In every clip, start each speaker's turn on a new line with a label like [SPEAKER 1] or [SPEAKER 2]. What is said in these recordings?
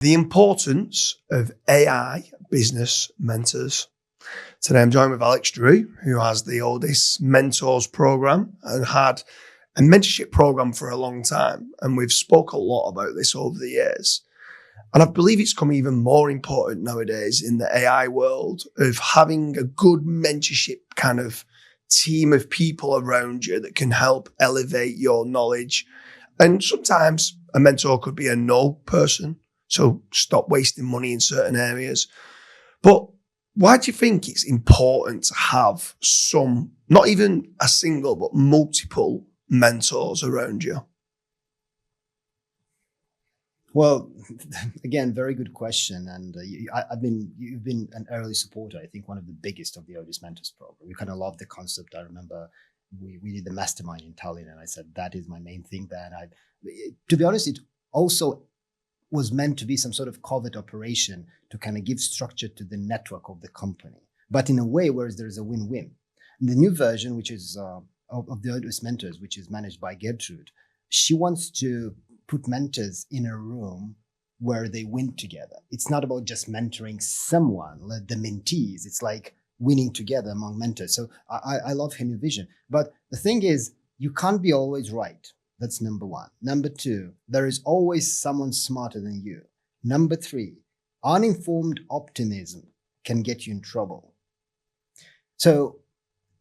[SPEAKER 1] The importance of AI business mentors. Today I'm joined with Alex Drew, who has the oldest mentors program and had a mentorship program for a long time. And we've spoke a lot about this over the years. And I believe it's become even more important nowadays in the AI world of having a good mentorship kind of team of people around you that can help elevate your knowledge. And sometimes a mentor could be a no person. So stop wasting money in certain areas. But why do you think it's important to have some, not even a single, but multiple mentors around you?
[SPEAKER 2] Well, again, very good question. And you've been an early supporter. I think one of the biggest of the Otis Mentors program. We kind of love the concept. I remember we did the Mastermind in Tallinn, and I said, that is my main thing there. And to be honest, it also was meant to be some sort of covert operation to kind of give structure to the network of the company, but in a way where there's a win-win. And the new version, which is of the Otis Mentors, which is managed by Gertrude, she wants to put mentors in a room where they win together. It's not about just mentoring someone, like the mentees. It's like winning together among mentors. So I love her new vision. But the thing is, you can't be always right. That's number one. Number two, there is always someone smarter than you. Number three, uninformed optimism can get you in trouble. So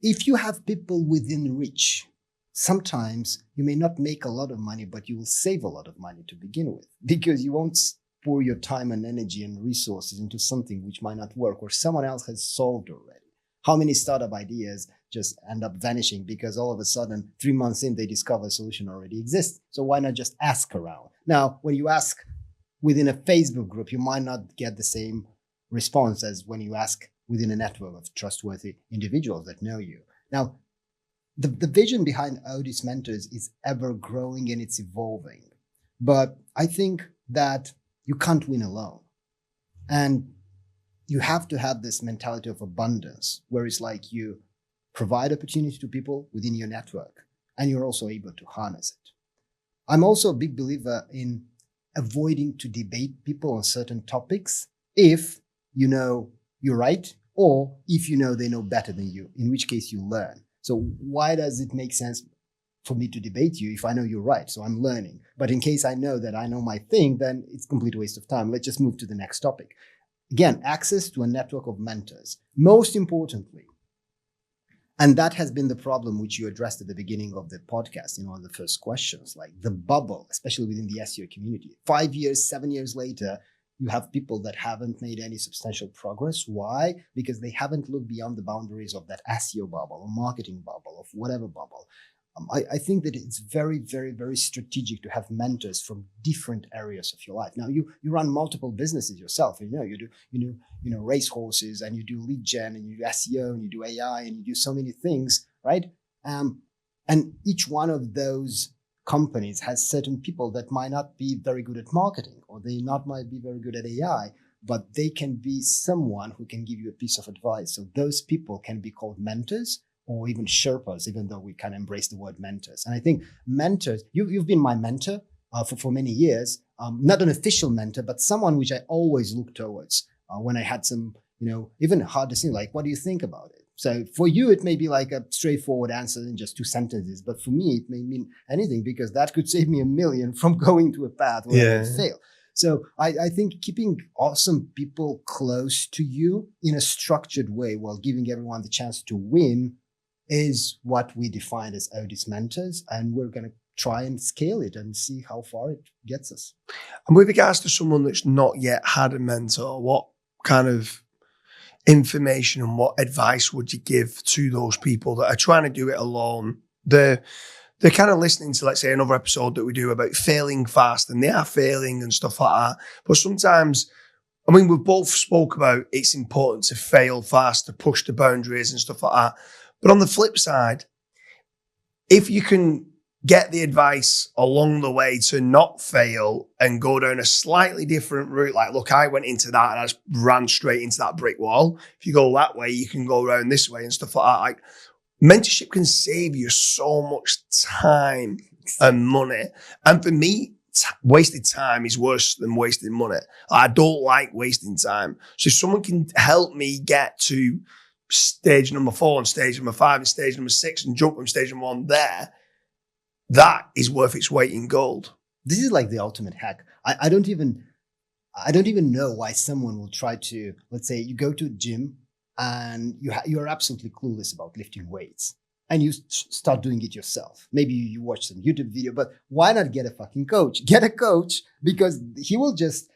[SPEAKER 2] if you have people within reach, sometimes you may not make a lot of money, but you will save a lot of money to begin with, because you won't pour your time and energy and resources into something which might not work or someone else has solved already. How many startup ideas just end up vanishing because all of a sudden 3 months in they discover a solution already exists? So why not just ask around? Now, when you ask within a Facebook group, you might not get the same response as when you ask within a network of trustworthy individuals that know you. Now, the vision behind Otis Mentors is ever growing and it's evolving. But I think that you can't win alone. And you have to have this mentality of abundance, where it's like you provide opportunity to people within your network and you're also able to harness it. I'm also a big believer in avoiding to debate people on certain topics if you know you're right or if you know they know better than you, in which case you learn. So why does it make sense for me to debate you if I know you're right? So I'm learning. But in case I know that I know my thing, then it's a complete waste of time. Let's just move to the next topic. Again, access to a network of mentors. Most importantly, and that has been the problem which you addressed at the beginning of the podcast in one of the first questions, like the bubble, especially within the SEO community. 5 years, 7 years later, you have people that haven't made any substantial progress. Why? Because they haven't looked beyond the boundaries of that SEO bubble or marketing bubble of whatever bubble. I think that it's very, very, very strategic to have mentors from different areas of your life. Now, you run multiple businesses yourself. You do race horses, and you do lead gen, and you do SEO, and you do AI, and you do so many things, right? And each one of those companies has certain people that might not be very good at marketing, or they might be very good at AI, but they can be someone who can give you a piece of advice. So those people can be called mentors, or even Sherpas, even though we kind of embrace the word mentors. And I think mentors, you've been my mentor for many years, not an official mentor, but someone which I always look towards when I had some, even hard decision, like, what do you think about it? So for you, it may be like a straightforward answer in just 2 sentences, but for me, it may mean anything, because that could save me $1 million from going to a path where I would fail. So I think keeping awesome people close to you in a structured way while giving everyone the chance to win is what we define as Otis Mentors, and we're going to try and scale it and see how far it gets us.
[SPEAKER 1] And with regards to someone that's not yet had a mentor, what kind of information and what advice would you give to those people that are trying to do it alone? They're kind of listening to, let's say, another episode that we do about failing fast, and they are failing and stuff like that. But sometimes, we've both spoke about it's important to fail fast, to push the boundaries and stuff like that. But on the flip side, if you can get the advice along the way to not fail and go down a slightly different route, like, look, I went into that and I just ran straight into that brick wall. If you go that way, you can go around this way and stuff like that. Like, mentorship can save you so much time and money. And for me, wasted time is worse than wasting money. I don't like wasting time. So if someone can help me get to stage number 4 and stage number 5 and stage number 6 and jump from stage number 1 there, that is worth its weight in gold.
[SPEAKER 2] This is like the ultimate hack. I don't even know why someone will try to, let's say you go to a gym and you're absolutely clueless about lifting weights and you start doing it yourself. Maybe you watch some YouTube video, but why not get a fucking coach? Get a coach, because he will just,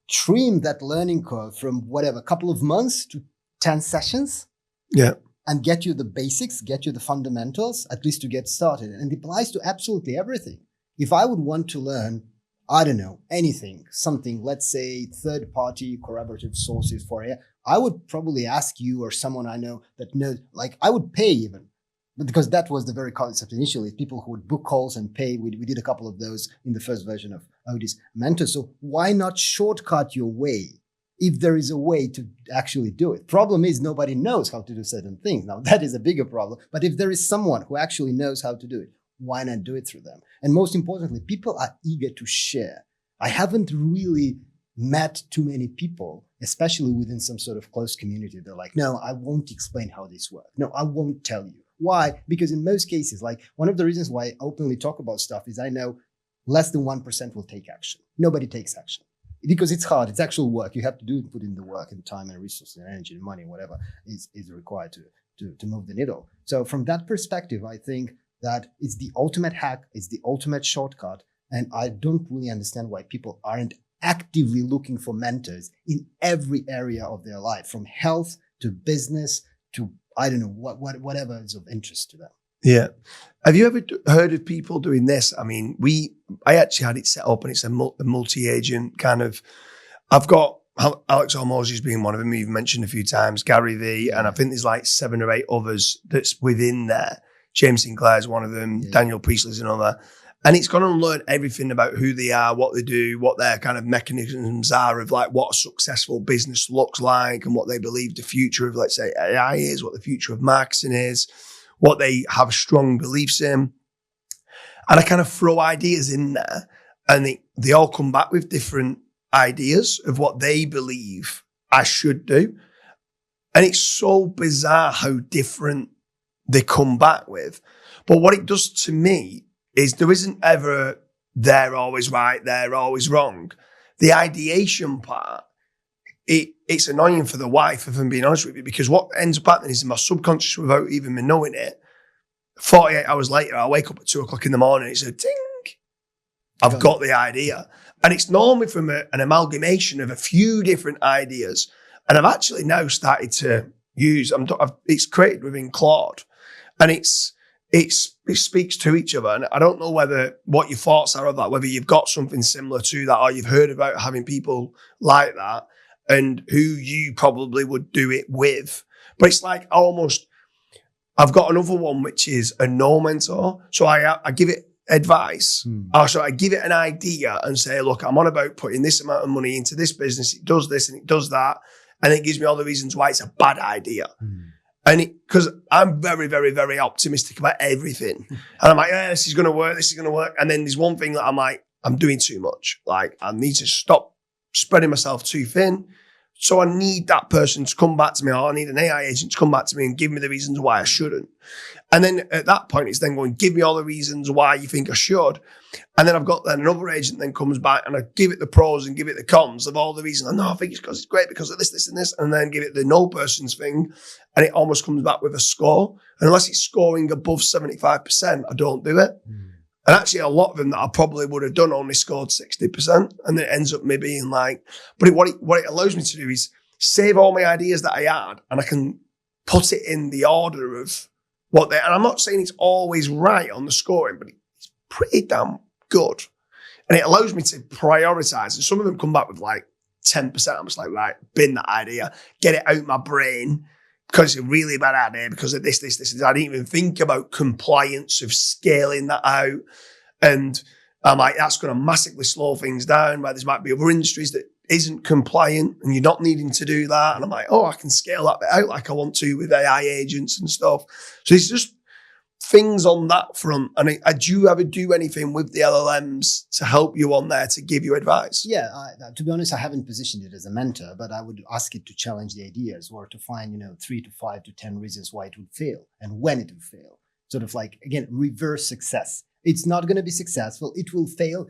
[SPEAKER 2] trim that learning curve from whatever, a couple of months to 10 sessions.
[SPEAKER 1] Yeah.
[SPEAKER 2] And get you the basics, get you the fundamentals, at least to get started. And it applies to absolutely everything. If I would want to learn, I don't know, anything, something, let's say third-party corroborative sources for it, I would probably ask you or someone I know that knows, like I would pay even, because that was the very concept initially. People who would book calls and pay. We did a couple of those in the first version of Odie's Mentor. So why not shortcut your way if there is a way to actually do it? Problem is nobody knows how to do certain things. Now that is a bigger problem. But if there is someone who actually knows how to do it, why not do it through them? And most importantly, people are eager to share. I haven't really met too many people, especially within some sort of close community. They're like, no, I won't explain how this works. No, I won't tell you. Why? Because in most cases, like one of the reasons why I openly talk about stuff is I know less than 1% will take action. Nobody takes action. Because it's hard. It's actual work. You have to put in the work and time and resources and energy and money, whatever is required to move the needle. So from that perspective, I think that it's the ultimate hack. It's the ultimate shortcut. And I don't really understand why people aren't actively looking for mentors in every area of their life, from health to business to, I don't know, whatever is of interest to them.
[SPEAKER 1] Yeah. Have you ever heard of people doing this? I mean, I actually had it set up and it's a multi-agent kind of, I've got Alex Hormozy's been one of them you've mentioned a few times, Gary Vee, and I think there's like 7 or 8 others that's within there. James Sinclair's one of them, Daniel Priestley's another. And it's going to learn everything about who they are, what they do, what their kind of mechanisms are of like what a successful business looks like and what they believe the future of, let's say, AI is, what the future of marketing is, what they have strong beliefs in. And I kind of throw ideas in there and they all come back with different ideas of what they believe I should do. And it's so bizarre how different they come back with. But what it does to me is there isn't ever they're always right, they're always wrong. The ideation part, it's annoying for the wife, if I'm being honest with you, because what ends up happening is in my subconscious, without even me knowing it, 48 hours later, I wake up at 2 o'clock in the morning, it's a ding. I've got the idea. And it's normally from an amalgamation of a few different ideas. And I've actually now started to use, it's created within Claude. And it speaks to each other. And I don't know what your thoughts are of that, whether you've got something similar to that or you've heard about having people like that and who you probably would do it with. But it's like I've got another one, which is a no mentor. So I give it advice. So I give it an idea and say, look, I'm on about putting this amount of money into this business. It does this and it does that. And it gives me all the reasons why it's a bad idea. And because I'm very, very, very optimistic about everything. And I'm like, yeah, this is going to work. This is going to work. And then there's one thing that I'm like, I'm doing too much. Like I need to stop spreading myself too thin. So I need that person to come back to me, or I need an AI agent to come back to me and give me the reasons why I shouldn't. And then at that point, it's then going, give me all the reasons why you think I should. And then I've got another agent then comes back and I give it the pros and give it the cons of all the reasons. No, I think it's because it's great because of this, this, and this. And then give it the no person's thing. And it almost comes back with a score. And unless it's scoring above 75%, I don't do it. And actually, a lot of them that I probably would have done only scored 60%. And then it ends up me being like, but what it allows me to do is save all my ideas that I had and I can put it in the order of and I'm not saying it's always right on the scoring, but it's pretty damn good. And it allows me to prioritize. And some of them come back with like 10%. I'm just like, right, bin that idea, get it out my brain because it's a really bad idea because of this. I didn't even think about compliance of scaling that out. And I'm like, that's going to massively slow things down where there might be other industries that isn't compliant and you're not needing to do that. And I'm like, I can scale that bit out like I want to with AI agents and stuff. So it's just, things on that front? And do you ever do anything with the LLMs to help you on there, to give you advice?
[SPEAKER 2] Yeah, to be honest, I haven't positioned it as a mentor, but I would ask it to challenge the ideas or to find, 3 to 5 to 10 reasons why it would fail and when it would fail. Sort of like, again, reverse success. It's not going to be successful. It will fail.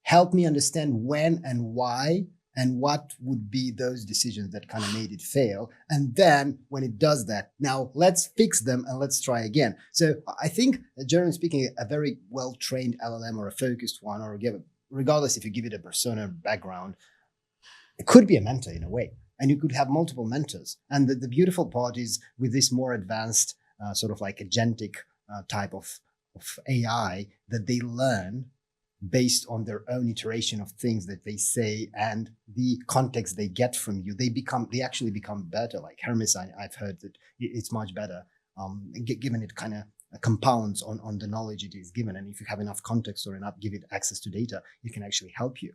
[SPEAKER 2] Help me understand when and why and what would be those decisions that kind of made it fail. And then when it does that, now let's fix them and let's try again. So I think, generally speaking, a very well-trained LLM or a focused one, or regardless if you give it a persona background, it could be a mentor in a way. And you could have multiple mentors. And the beautiful part is with this more advanced sort of like agentic type of AI, that they learn based on their own iteration of things that they say and the context they get from you. They actually become better. Like Hermes, I've heard that it's much better, given it kind of compounds on the knowledge it is given. And if you have enough context or enough, give it access to data, it can actually help you.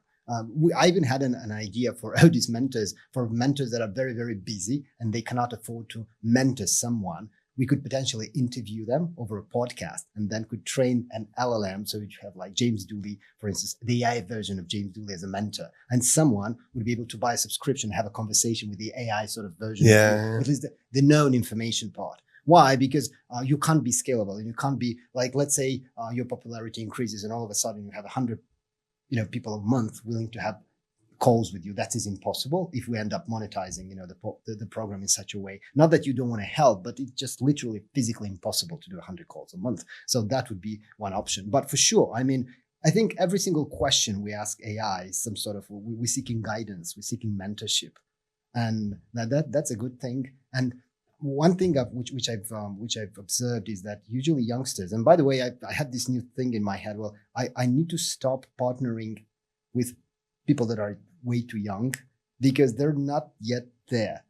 [SPEAKER 2] I even had an idea for all these mentors, for mentors that are very, very busy and they cannot afford to mentor someone. We could potentially interview them over a podcast and then could train an LLM. So you have like James Dooley, for instance, the AI version of James Dooley as a mentor. And someone would be able to buy a subscription, have a conversation with the AI sort of version, at least the known information part. Why? Because you can't be scalable and you can't be like, let's say your popularity increases and all of a sudden you have 100 people a month willing to have calls with you. That is impossible if we end up monetizing, the program in such a way. Not that you don't want to help, but it's just literally physically impossible to do 100 calls a month. So that would be one option. But for sure, I mean, I think every single question we ask AI is some sort of, we're seeking guidance, we're seeking mentorship. And that's a good thing. And one thing which I've observed is that usually youngsters, and by the way, I had this new thing in my head. Well, I need to stop partnering with people that are way too young because they're not yet there.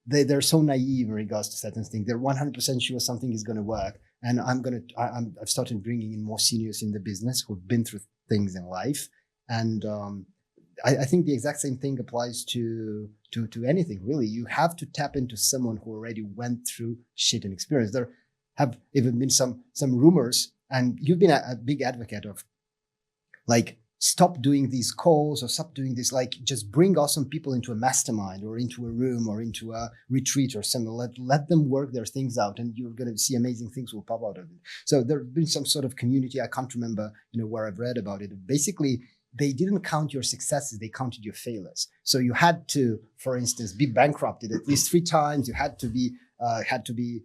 [SPEAKER 2] They're so naive in regards to certain things. They're 100% sure something is going to work. And I've started bringing in more seniors in the business who've been through things in life. And I think the exact same thing applies to anything, really. You have to tap into someone who already went through shit and experience. There have even been some rumors, and you've been a big advocate of, like, stop doing these calls or stop doing this, like, just bring awesome people into a mastermind or into a room or into a retreat or something. Let them work their things out and you're going to see amazing things will pop out of it. So there's been some sort of community. I can't remember, where I've read about it. Basically, they didn't count your successes. They counted your failures. So you had to, for instance, be bankrupted at least 3 times. You had to be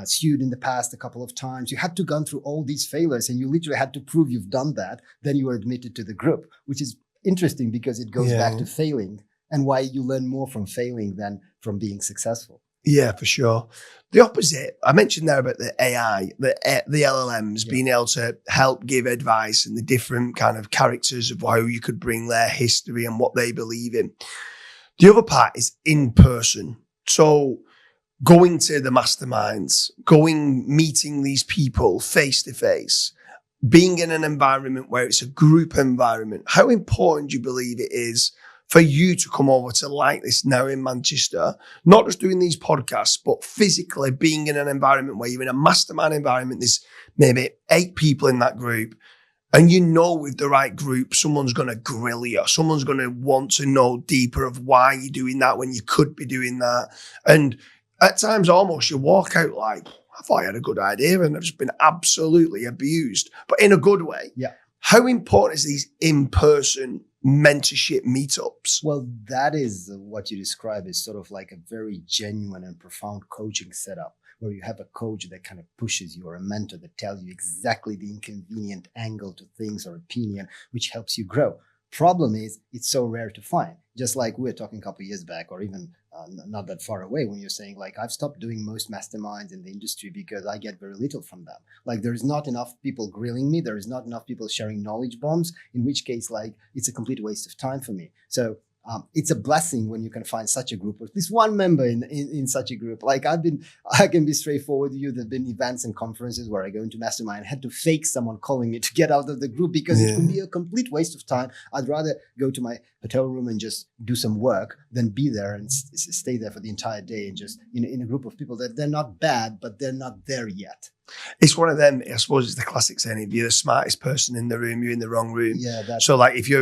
[SPEAKER 2] sued in the past a couple of times. You had to go through all these failures and you literally had to prove you've done that. Then you were admitted to the group, which is interesting because it goes back to failing and why you learn more from failing than from being successful.
[SPEAKER 1] Yeah, for sure. The opposite, I mentioned there about the AI, the LLMs being able to help give advice and the different kind of characters of how you could bring their history and what they believe in. The other part is in person. So going to the masterminds, meeting these people face to face, being in an environment where it's a group environment. How important do you believe it is for you to come over to like this now in Manchester, not just doing these podcasts, but physically being in an environment where you're in a mastermind environment, there's maybe 8 people in that group, and with the right group, someone's going to grill you. Someone's going to want to know deeper of why you're doing that when you could be doing that. And at times almost you walk out like, I thought I had a good idea and I've just been absolutely abused, but in a good way.
[SPEAKER 2] Yeah.
[SPEAKER 1] How important is these in-person mentorship meetups?
[SPEAKER 2] Well, that is what you describe as sort of like a very genuine and profound coaching setup where you have a coach that kind of pushes you or a mentor that tells you exactly the inconvenient angle to things or opinion, which helps you grow. Problem is, it's so rare to find. Just like we were talking a couple of years back, or even not that far away, when you're saying, like, I've stopped doing most masterminds in the industry because I get very little from them. Like, there's not enough people grilling me. There is not enough people sharing knowledge bombs, in which case, like, it's a complete waste of time for me. So it's a blessing when you can find such a group, or at least one member in such a group. Like I can be straightforward with you. There've been events and conferences where I go into mastermind and had to fake someone calling me to get out of the group because it would be a complete waste of time. I'd rather go to my hotel room and just do some work than be there and stay there for the entire day and just in a group of people that they're not bad, but they're not there yet.
[SPEAKER 1] It's one of them, I suppose it's the classic saying, if you're the smartest person in the room, you're in the wrong room.
[SPEAKER 2] Yeah, that's
[SPEAKER 1] So like if you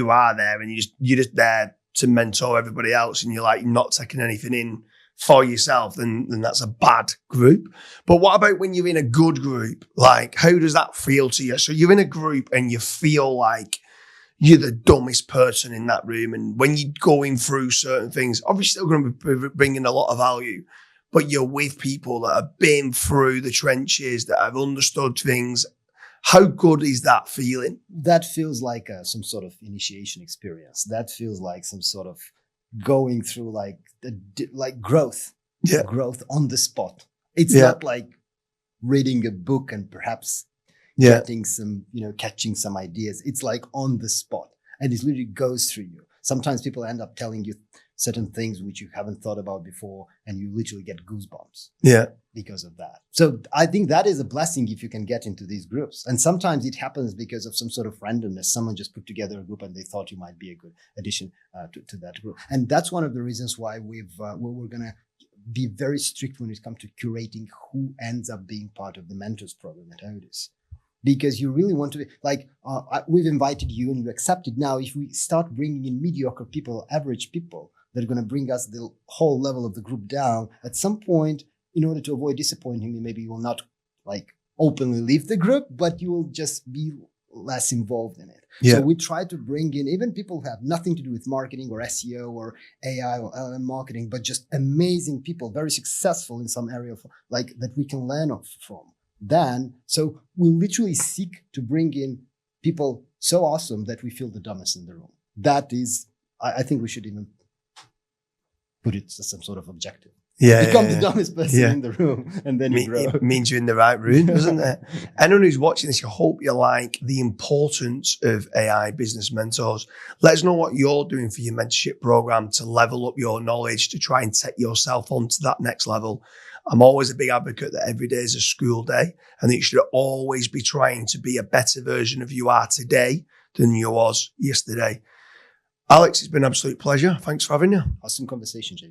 [SPEAKER 1] are there and you're just there to mentor everybody else and you're like not taking anything in for yourself, then that's a bad group. But what about when you're in a good group? Like, how does that feel to you? So you're in a group and you feel like you're the dumbest person in that room. And when you're going through certain things, obviously still going to be bringing a lot of value, but you're with people that have been through the trenches, that have understood things. How good is that feeling?
[SPEAKER 2] That feels like some sort of initiation experience. That feels like some sort of going through like growth, growth on the spot. It's not like reading a book and perhaps getting some, catching some ideas. It's like on the spot, and it literally goes through you. Sometimes people end up telling you certain things which you haven't thought about before, and you literally get goosebumps. Because of that. So I think that is a blessing if you can get into these groups. And sometimes it happens because of some sort of randomness. Someone just put together a group and they thought you might be a good addition to that group. And that's one of the reasons why we're going to be very strict when it comes to curating who ends up being part of the mentors program at Otis. Because you really want to be like, we've invited you and you accepted. Now, if we start bringing in mediocre people, average people, that are going to bring us the whole level of the group down, at some point, in order to avoid disappointing me, maybe you will not like openly leave the group, but you will just be less involved in it. So we try to bring in even people who have nothing to do with marketing or SEO or AI or LLM marketing, but just amazing people, very successful in some area of, like that we can learn from. So we literally seek to bring in people so awesome that we feel the dumbest in the room. That is, I think we should even put it as some sort of objective. Become the dumbest person in the room, and then you grow.
[SPEAKER 1] It means you're in the right room, doesn't it? Anyone who's watching this, I hope you like the importance of AI business mentors. Let us know what you're doing for your mentorship program to level up your knowledge, to try and take yourself on to that next level. I'm always a big advocate that every day is a school day, and that you should always be trying to be a better version of you are today than you was yesterday. Alex, it's been an absolute pleasure. Thanks for having you.
[SPEAKER 2] Awesome conversation, James.